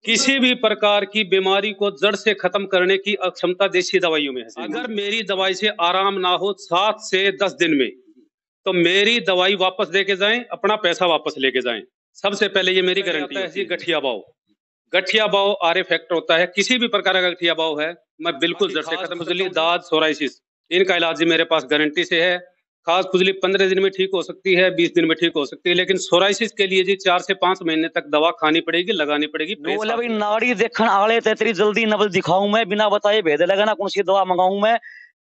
किसी भी प्रकार की बीमारी को जड़ से खत्म करने की अक्षमता देसी दवाइयों में है। अगर मेरी दवाई से आराम ना हो 7 से 10 दिन में, तो मेरी दवाई वापस लेके जाएं, अपना पैसा वापस लेके जाएं। सबसे पहले ये मेरी गारंटी है जी। गठिया बाव, गठिया बाव आर इफेक्ट होता है, किसी भी प्रकार का गठिया बाव है, मैं बिल्कुल जड़ से खत्म। खुजली, दाद, सोराइसिस, इनका इलाज जी मेरे पास गारंटी से है। खास खुजली 15 दिन में ठीक हो सकती है, 20 दिन में ठीक हो सकती है, लेकिन सोराइसिस के लिए जी 4 से 5 महीने तक दवा खानी पड़ेगी, लगानी पड़ेगी। बोले भाई नाड़ी देखन आले ते तेरी जल्दी नवल दिखाऊं मैं, बिना बताए भेद लगा ना कौन सी दवा मंगाऊं मैं,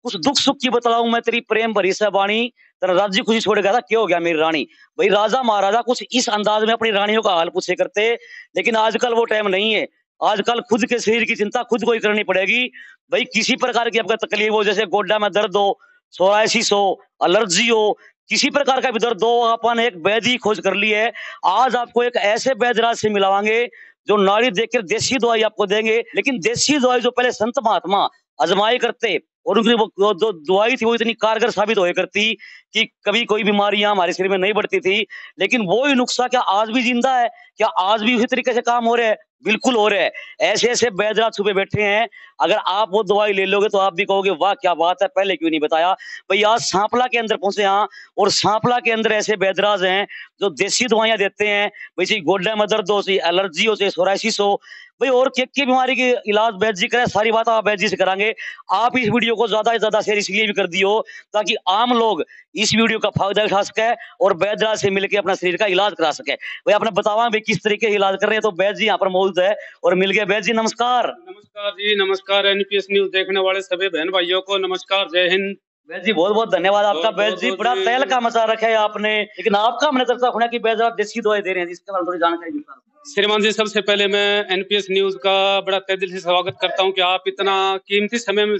कुछ दुख सुख की बतलाऊं मैं, तेरी प्रेम भरी से बाणी, तेरा राज्य खुशी छोड़ गया था, क्या हो गया मेरी रानी। भाई राजा महाराजा कुछ इस अंदाज में अपनी रानियों का हाल पूछे करते, लेकिन आजकल वो टाइम नहीं है। आजकल खुद के शरीर की चिंता खुद को ही करनी पड़ेगी। भाई किसी प्रकार की आपका तकलीफ हो, जैसे गोड्डा में दर्द हो, सोराइसिस हो, एलर्जी हो, किसी प्रकार का भी दर्द हो, अपन एक वैद्य खोज कर ली है। आज आपको एक ऐसे वैद्यराज से मिलावांगे जो नाड़ी देखकर देसी दवाई आपको देंगे, लेकिन देसी दवाई जो पहले संत महात्मा आजमाई करते और उनकी वो जो दवाई थी वो इतनी कारगर साबित होया करती कि कभी कोई बीमारियां हमारे शरीर में नहीं बढ़ती थी। लेकिन वो ही नुस्खा क्या आज भी जिंदा है? क्या आज भी उसी तरीके से काम हो रहा है? बिल्कुल हो रहा है। ऐसे ऐसे वैद्यराज छुपे बैठे हैं, अगर आप वो दवाई ले लोगे तो आप भी कहोगे वाह क्या बात है, पहले क्यों नहीं बताया। भाई आज सांपला के अंदर पहुंचे यहाँ, और सांपला के अंदर ऐसे वैद्यराज हैं जो देसी दवाइयां देते हैं। भाई चाहे गोड्डा में दर्द हो, चाहे एलर्जी हो, चाहे सोराइसिस हो, भाई और क्या बीमारी के इलाज वैद्य जी करे, सारी बात आप वैद्य जी से करांगे। आप इस वीडियो को ज्यादा से ज्यादा शेयर इसलिए भी कर दियो ताकि आम लोग इस वीडियो का फायदा उठा सके और वैद्यराज से मिलकर अपना शरीर का इलाज करा सके। भाई आपने बतावा भाई किस तरीके से इलाज कर रहे हैं, तो वैद्य जी यहाँ पर मौजूद है और मिल गए। वैद्य जी नमस्कार। नमस्कार जी, नमस्कार। एनपीएस न्यूज देखने वाले सभी बहन भाइयों को नमस्कार, जय हिंद। वैद्य जी बहुत बहुत धन्यवाद आपका। वैद्य जी बड़ा तहल का मचा रखा है आपने, लेकिन आपका हमने चर्चा सुना कि वैद्य आप देसी दवाई दे रहे हैं, जिसके बारे में थोड़ी जानकारी मिलता। श्रीमान जी, सबसे पहले मैं एनपीएस न्यूज का बड़ा तहे दिल से स्वागत करता हूं कि आप इतना कीमती समय में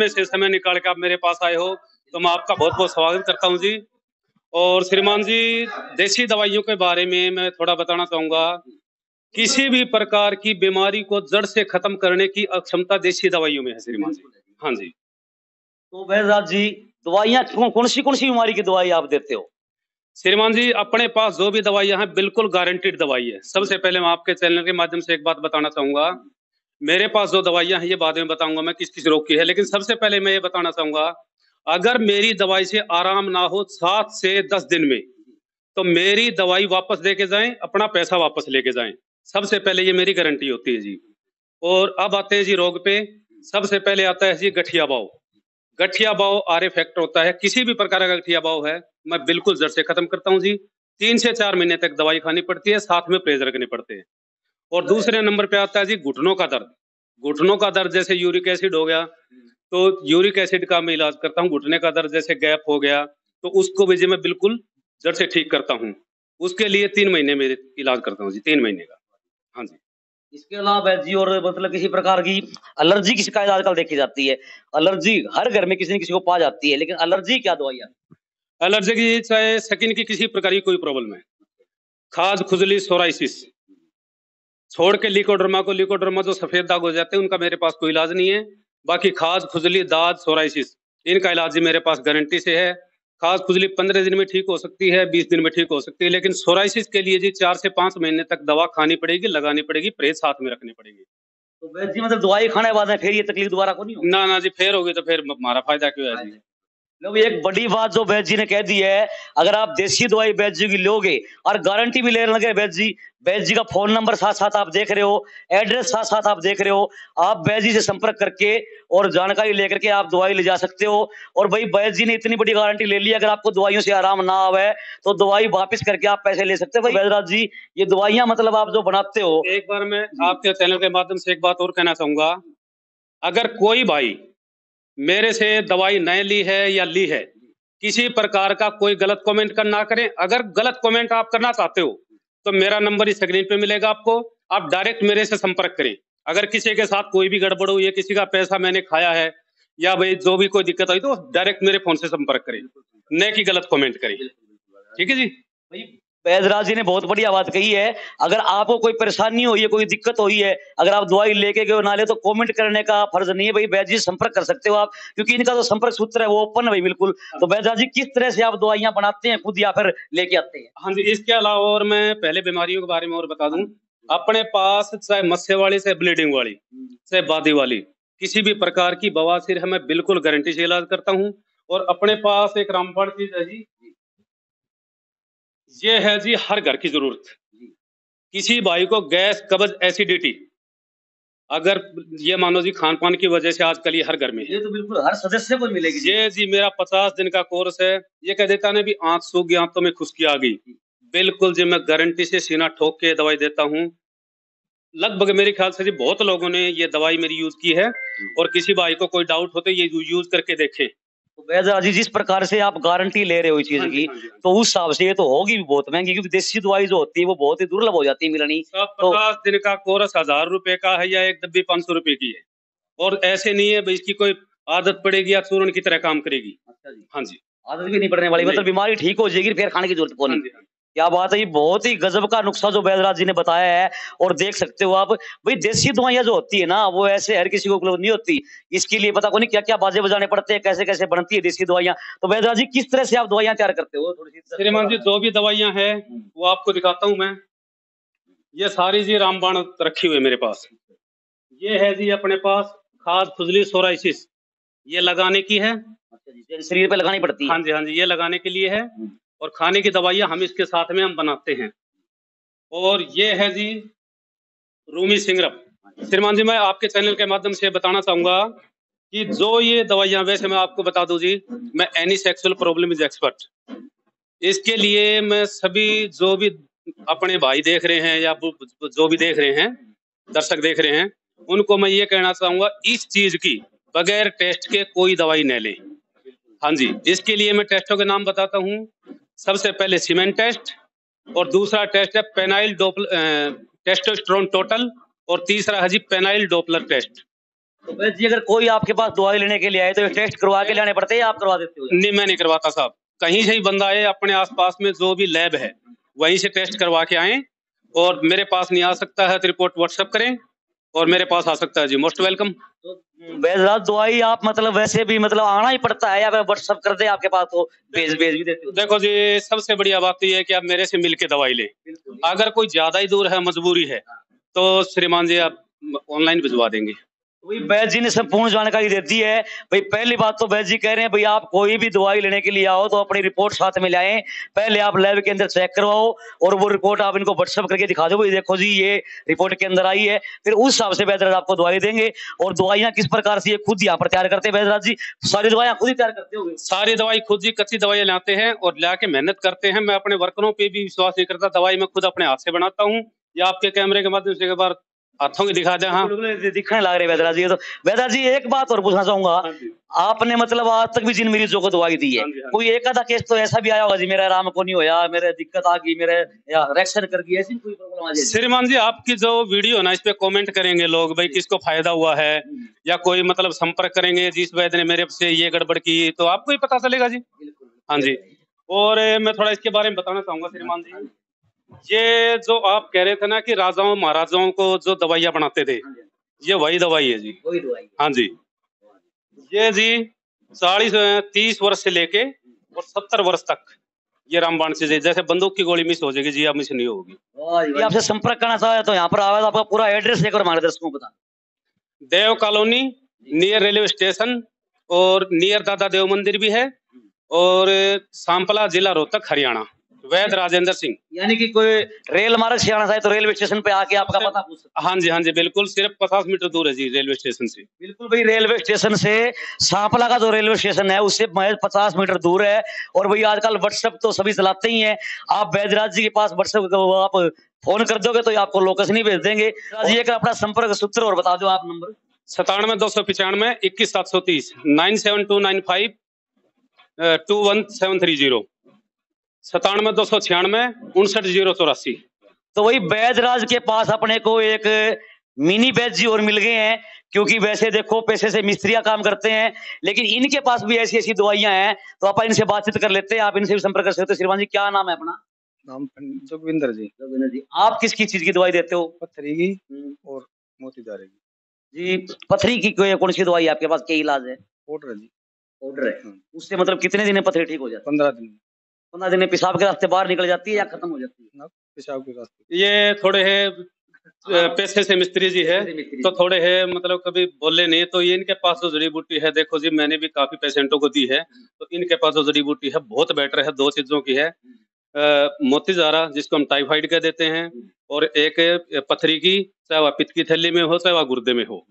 से समय निकाल के आप मेरे पास आए हो, तो मैं आपका बहुत बहुत स्वागत करता हूं जी। और श्रीमान जी, देसी दवाइयों के बारे में मैं थोड़ा बताना चाहूंगा। किसी भी प्रकार की बीमारी को जड़ से खत्म करने की अक्षमता देसी दवाइयों में है श्रीमान जी। हाँ जी। तो वैद्यराज जी दवाइयाँ कौन सी बीमारी की दवाई आप देते हो? श्रीमान जी, अपने पास जो भी दवाइयां हैं बिल्कुल गारंटीड दवाई है। सबसे पहले मैं आपके चैनल के माध्यम से एक बात बताना चाहूंगा, मेरे पास जो दवाइयां हैं ये बाद में बताऊंगा मैं किस किस रोग की है, लेकिन सबसे पहले मैं ये बताना चाहूंगा, अगर मेरी दवाई से आराम ना हो 7 से 10 दिन में, तो मेरी दवाई वापस लेके जाएं, अपना पैसा वापस लेके जाएं। सबसे पहले ये मेरी गारंटी होती है जी। और अब आते हैं जी रोग पे। सबसे पहले आता है जी गठिया बाव। गठिया बाव आर इफेक्ट होता है, किसी भी प्रकार का गठिया बाव है, मैं बिल्कुल जड़ से खत्म करता हूं जी। 3 से 4 महीने तक दवाई खानी पड़ती है, साथ में परहेज रखने पड़ते हैं। और दूसरे नंबर पे आता है जी घुटनों का दर्द। घुटनों का दर्द जैसे यूरिक एसिड हो गया, तो यूरिक एसिड का मैं इलाज करता हूँ। घुटने का दर्द जैसे गैप हो गया, तो उसको भी जी मैं बिल्कुल जड़ से ठीक करता हूँ। उसके लिए 3 महीने में इलाज करता हूँ जी, 3 महीने का। हाँ जी। इसके अलावा जी और मतलब किसी प्रकार की एलर्जी की शिकायत आजकल देखी जाती है। एलर्जी हर घर में किसी न किसी को पा जाती है, लेकिन एलर्जी क्या दवाई है? एलर्जी की चाहे स्किन की किसी प्रकार की कोई प्रॉब्लम है, खाज, खुजली, सोराइसिस छोड़ के लिकोडर्मा जो सफेद दाग हो जाते हैं उनका मेरे पास कोई इलाज नहीं है। बाकी खाज, खुजली, दाद, सोराइसिस इनका इलाज जी मेरे पास गारंटी से है। खास खुजली 15 दिन में ठीक हो सकती है, 20 दिन में ठीक हो सकती है, लेकिन सोराइसिस के लिए जी 4 से 5 महीने तक दवा खानी पड़ेगी, लगानी पड़ेगी, परहेज साथ में रखनी पड़ेगी। तो वैद्य जी मतलब दवाई खाने के बाद में फिर ये तकलीफ दोबारा को नहीं होगी? ना जी, फिर होगी तो फिर हमारा फायदा क्यों है जी। लोग एक बड़ी बात जो वैद्य जी ने कह दी है, अगर आप देसी दवाई वैद्य जी की लोगे और गारंटी भी लेने लगे वैद्य जी का फोन नंबर साथ साथ आप देख रहे हो, एड्रेस साथ साथ आप देख रहे हो, आप वैद्य जी से संपर्क करके और जानकारी लेकर के आप दवाई ले जा सकते हो। और भाई वैद्य जी ने इतनी बड़ी गारंटी ले ली, अगर आपको दवाइयों से आराम ना आवे तो दवाई वापस करके आप पैसे ले सकते हो। भाई वैद्यराज जी ये दवाइयां मतलब आप जो बनाते हो, एक बार मैं आपके चैनल के माध्यम से एक बात और कहना चाहूंगा, अगर कोई भाई मेरे से दवाई नहीं ली है या ली है, किसी प्रकार का कोई गलत कमेंट करना करें। अगर गलत कमेंट आप करना चाहते हो तो मेरा नंबर इस स्क्रीन पे मिलेगा आपको, आप डायरेक्ट मेरे से संपर्क करें। अगर किसी के साथ कोई भी गड़बड़ हुई है, किसी का पैसा मैंने खाया है या भाई जो भी कोई दिक्कत आई, तो डायरेक्ट मेरे फोन से संपर्क करें, न कि गलत कमेंट करें। ठीक है जी। वैद्यराज जी ने बहुत बढ़िया बात कही है। अगर आपको कोई परेशानी हुई है, कोई दिक्कत हुई है, अगर आप दवाई लेके गए ना ले तो कमेंट करने का फर्ज नहीं है भाई, वैद्य जी संपर्क कर सकते हो आप, क्योंकि इनका जो संपर्क सूत्र है वो ओपन है भाई बिल्कुल। तो वैद्यराज जी किस तरह से आप दवाइयां बनाते हैं खुद या फिर लेके आते हैं? हाँ जी, इसके अलावा और मैं पहले बीमारियों के बारे में और बता दूं, अपने पास चाहे मस्से वाली, चाहे ब्लीडिंग वाली, चाहे बादी वाली, किसी भी प्रकार की बवासीर है मैं बिल्कुल गारंटी से इलाज करता हूँ। और अपने पास एक रामबाण चीज है जी, ये है जी हर घर की जरूरत। किसी भाई को गैस, कब्ज, एसिडिटी, अगर ये मानो जी खान पान की वजह से आजकल ये हर घर में है, ये तो बिल्कुल हर सदस्य को मिलेगी जी। ये जी मेरा 50 दिन का कोर्स है। ये कह देता ना भी आंख सूख गई, आंखों में खुश्की आ गई, बिल्कुल जी मैं गारंटी से सीना ठोक के दवाई देता हूँ। लगभग मेरे ख्याल से जी बहुत लोगों ने ये दवाई मेरी यूज की है, और किसी भाई को कोई डाउट हो तो ये यूज करके देखें। तो वैद्य जी जिस प्रकार से आप गारंटी ले रहे हो इस चीज हाँ जी, की, हाँ जी, हाँ जी। तो उस हिसाब से ये तो होगी भी बहुत महंगी, क्योंकि देसी दवाई जो होती है वो बहुत ही दुर्लभ हो जाती है मिलनी। सब तो 50 दिन का कोर्स 1000 रुपए का है, या एक डब्बी 500 रुपए की है। और ऐसे नहीं है भाई इसकी कोई आदत पड़ेगी या चूर्ण की तरह काम करेगी। अच्छा जी, हाँ जी, आदत भी नहीं पड़ने वाली, नहीं। मतलब बीमारी ठीक हो जाएगी फिर खाने की जरूरत को हाँ नहीं। जी, हाँ जी। क्या बात है, ये बहुत ही गजब का नुस्खा जो वैद्यराज जी ने बताया है। और देख सकते हो आप, भाई देसी दवाइयां जो होती है ना वो ऐसे हर किसी को उपलब्ध नहीं होती। इसके लिए पता को नहीं क्या क्या बाजे बजाने पड़ते हैं, कैसे कैसे बनती है देसी दवाइयां। तो वैद्यराज जी किस तरह से आप दवाइयां तैयार करते हो, थोड़ी सी श्रीमान जी जो भी दवाइयां हैं वो आपको दिखाता हूँ मैं। ये सारी जी रामबाण रखी हुई है मेरे पास। ये है जी अपने पास खाद खुजली सोराइसिस, ये लगाने की है। अच्छा जी, ये शरीर पे लगानी पड़ती है। हाँ जी, हाँ जी, ये लगाने के लिए है। और खाने की दवाइयां हम इसके साथ में हम बनाते हैं। और ये है जी रूमी सिंगरप। श्रीमान जी मैं आपके चैनल के माध्यम से बताना चाहूंगा कि जो ये दवाइयां, वैसे मैं आपको बता दूं जी, मैं any sexual problem is expert. इसके लिए मैं सभी जो भी अपने भाई देख रहे हैं या जो भी देख रहे हैं, दर्शक देख रहे हैं, उनको मैं ये कहना चाहूंगा इस चीज की बगैर टेस्ट के कोई दवाई न लें। हाँ जी, इसके लिए मैं टेस्टों के नाम बताता हूँ। सबसे पहले सीमेंट टेस्ट, और दूसरा टेस्ट है पेनाइल टेस्टोस्टेरोन टोटल, और तीसरा है जी पेनाइल डोपलर टेस्ट। तो वैद्य जी अगर कोई आपके पास दवाई लेने के लिए आए तो ये टेस्ट करवा के लाने पड़ते हैं या आप करवा देते हो? नहीं, मैं नहीं करवाता साहब। कहीं से ही बंदा आए, अपने आसपास में जो भी लैब है वहीं से टेस्ट करवा के आए, और मेरे पास नहीं आ सकता है तो रिपोर्ट व्हाट्सएप करें, और मेरे पास आ सकता है जी, मोस्ट वेलकम। तो वैद्यराज दवाई आप मतलब वैसे भी मतलब आना ही पड़ता है या फिर व्हाट्सएप कर दे आपके पास तो भेज भेज भी देते हो? देखो जी, सबसे बढ़िया बात तो ये है कि आप मेरे से मिल के दवाई ले। अगर कोई ज्यादा ही दूर है, मजबूरी है, तो श्रीमान जी आप ऑनलाइन भिजवा देंगे। वही वैद्य जी ने संपूर्ण जानकारी दे दी है। भाई पहली बात तो वैद्य जी कह रहे हैं भाई आप कोई भी दवाई लेने के लिए आओ तो अपनी रिपोर्ट साथ में लाएं। पहले आप लैब के अंदर चेक करवाओ, और वो रिपोर्ट आप इनको व्हाट्सएप करके दिखा दो, भाई देखो जी ये रिपोर्ट के अंदर आई है। फिर उस हिसाब से वैद्यराज आपको दवाई देंगे। और दवाइयां किस प्रकार से ये खुद यहाँ पर तैयार करते हैं वैद्यराज जी? सारी दवाइयां खुद ही तैयार करते होंगे? सारी दवाई खुद ही कच्ची दवाई लाते हैं और लाके मेहनत करते हैं। मैं अपने वर्करों पे भी विश्वास नहीं करता, दवाई मैं खुद अपने हाथ से बनाता हूँ। या आपके कैमरे के माध्यम से एक बार हाथों की दिखा दे। हाँ, दिखने लग रहे वैद्यराज जी। तो वैद्यराज जी एक बात और पूछना चाहूंगा, आपने मतलब आज तक भी जिन मरीजों को दवाई दी है, हाँ जी, हाँ जी। कोई एक आधा केस तो ऐसा भी आया होगा जी मेरा आराम को नहीं होया, मेरे दिक्कत आ गई, मेरे या रिएक्शन कर गई, ऐसी कोई प्रॉब्लम आ जाए? श्रीमान जी आपकी जो वीडियो ना, इस पे कमेंट करेंगे लोग, भाई किसको फायदा हुआ है, या कोई मतलब संपर्क करेंगे जिस वैद्य ने मेरे से ये गड़बड़ की, तो आपको ही पता चलेगा जी। हाँ जी। और मैं थोड़ा इसके बारे में बताना चाहूंगा श्रीमान जी। ये जो आप कह रहे थे ना कि राजाओं महाराजाओं को जो दवाइयां बनाते थे, ये वही दवाई है जी। वही दवाई। हाँ जी, ये जी 30 वर्ष से लेके और 70 वर्ष तक ये रामबाण से जैसे बंदूक की गोली मिस हो जाएगी जी, आप मिस नहीं होगी। ये आपसे संपर्क करना चाहे तो यहाँ पर आवे तो आपका पूरा एड्रेस एक और हमारे दर्शकों को बता। देव कॉलोनी, नियर रेलवे स्टेशन, और नियर दादा देव मंदिर भी है, और सांपला, जिला रोहतक, हरियाणा। वैद्य राजेंद्र सिंह। यानी कि कोई रेल मार्ग से आना चाहे तो रेलवे स्टेशन पे आके आपका पता पूछ सकते हाँ जी, हाँ जी, बिल्कुल, सिर्फ 50 मीटर दूर है जी रेलवे स्टेशन से। बिल्कुल भाई, रेलवे स्टेशन से सांपला का जो रेलवे स्टेशन है उससे महज 50 मीटर दूर है। और भाई आजकल व्हाट्सएप तो सभी चलाते ही हैं। आप वैद्यराज जी के पास व्हाट्सएप आप फोन कर दोगे तो आपको लोकेशन ही भेज देंगे। जी एक अपना संपर्क सूत्र और बता दो आप नंबर। 97 295 21 730 97295 21730 97 296 59 084। तो वही वैद्यराज के पास अपने को एक मिनी वैद्य जी और मिल गए हैं, क्योंकि वैसे देखो पैसे से मिस्त्रियां काम करते हैं, लेकिन इनके पास भी ऐसी ऐसी दवाइयां हैं। तो आप इनसे बातचीत कर लेते हैं, आप इनसे भी संपर्क कर सकते हो। श्रीमान जी क्या नाम है अपना? नाम जोगविंदर जी। जोगिंदर जी, आप किसकी चीज की दवाई देते हो? पत्थरी की और मोतीदारे की। जी पथरी की कौन सी दवाई आपके पास, क्या इलाज है? पाउडर है जी। पाउडर है। उससे मतलब कितने दिन में पथरी ठीक हो जाती है? 15 दिन। 15 दिन में पेशाब के रास्ते बाहर निकल जाती है या खत्म हो जाती है? ना पेशाब के रास्ते। ये थोड़े है पेशे से मिस्त्री जी है, तो थोड़े है मतलब कभी बोले नहीं। तो ये इनके पास जो जड़ी बूटी है, देखो जी मैंने भी काफी पेशेंटों को दी है, तो इनके पास जो जड़ी बूटी है बहुत बेटर है। 2 चीजों की है, मोतीजारा जिसको हम टाइफाइड कह देते हैं, और एक पथरी की, चाहे वह पित्त की थैली में हो चाहे वह गुर्दे में हो।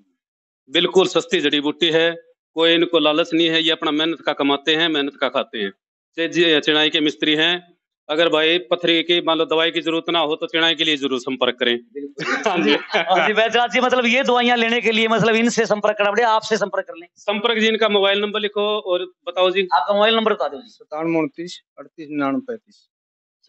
बिल्कुल सस्ती जड़ी बूटी है, कोई इनको लालच नहीं है, ये अपना मेहनत का कमाते हैं, मेहनत का खाते हैं। चिनाई के मिस्त्री हैं, अगर भाई पथरी की मान लो दवाई की जरूरत ना हो तो चिनाई के लिए जरूर संपर्क करें। हाँ जी। हाँ जी वैद्यराज जी, मतलब ये दवाइयां लेने के लिए मतलब इनसे संपर्क करना पड़ेगा, आपसे संपर्क कर लें? संपर्क जी, इनका मोबाइल नंबर लिखो और बताओ जी। आपका मोबाइल नंबर बता दो जी। 57 38 39 35।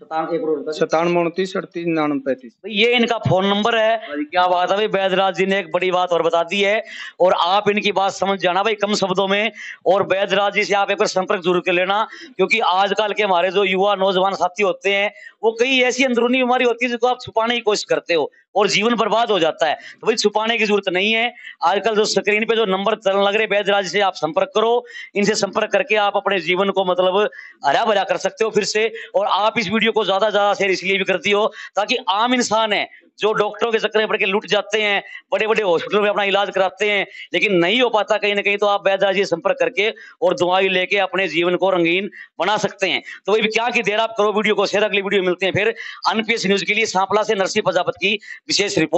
57 37 38 38 39 35। ये इनका फोन नंबर है। क्या बात है भाई, वैद्यराज जी ने एक बड़ी बात और बता दी है, और आप इनकी बात समझ जाना भाई कम शब्दों में। और वैद्यराज जी से आप एक बार संपर्क जरूर कर लेना, क्योंकि आजकल के हमारे जो युवा नौजवान साथी होते हैं, वो कई ऐसी अंदरूनी बीमारी होती है जिसको आप छुपाने की कोशिश करते हो और जीवन बर्बाद हो जाता है। तो भाई छुपाने की जरूरत नहीं है। आजकल जो स्क्रीन पे जो नंबर चलने लग रहे, वैद्यराज जी से आप संपर्क करो, इनसे संपर्क करके आप अपने जीवन को मतलब हरा भरा कर सकते हो फिर से। और आप इस वीडियो को ज्यादा ज्यादा शेयर इसलिए भी करती हो ताकि आम इंसान है जो डॉक्टरों के चक्कर में पड़ के लुट जाते हैं, बड़े बड़े हॉस्पिटलों में अपना इलाज कराते हैं, लेकिन नहीं हो पाता कहीं ना कहीं, तो आप वैद्यराज जी से संपर्क करके और दवाई लेके अपने जीवन को रंगीन बना सकते हैं। तो भाई क्या की देर, आप करो वीडियो को शेयर। अगली वीडियो मिलते हैं फिर। अनपीएस न्यूज के लिए सांपला से नरसिंह प्रजापति की विशेष रिपोर्ट।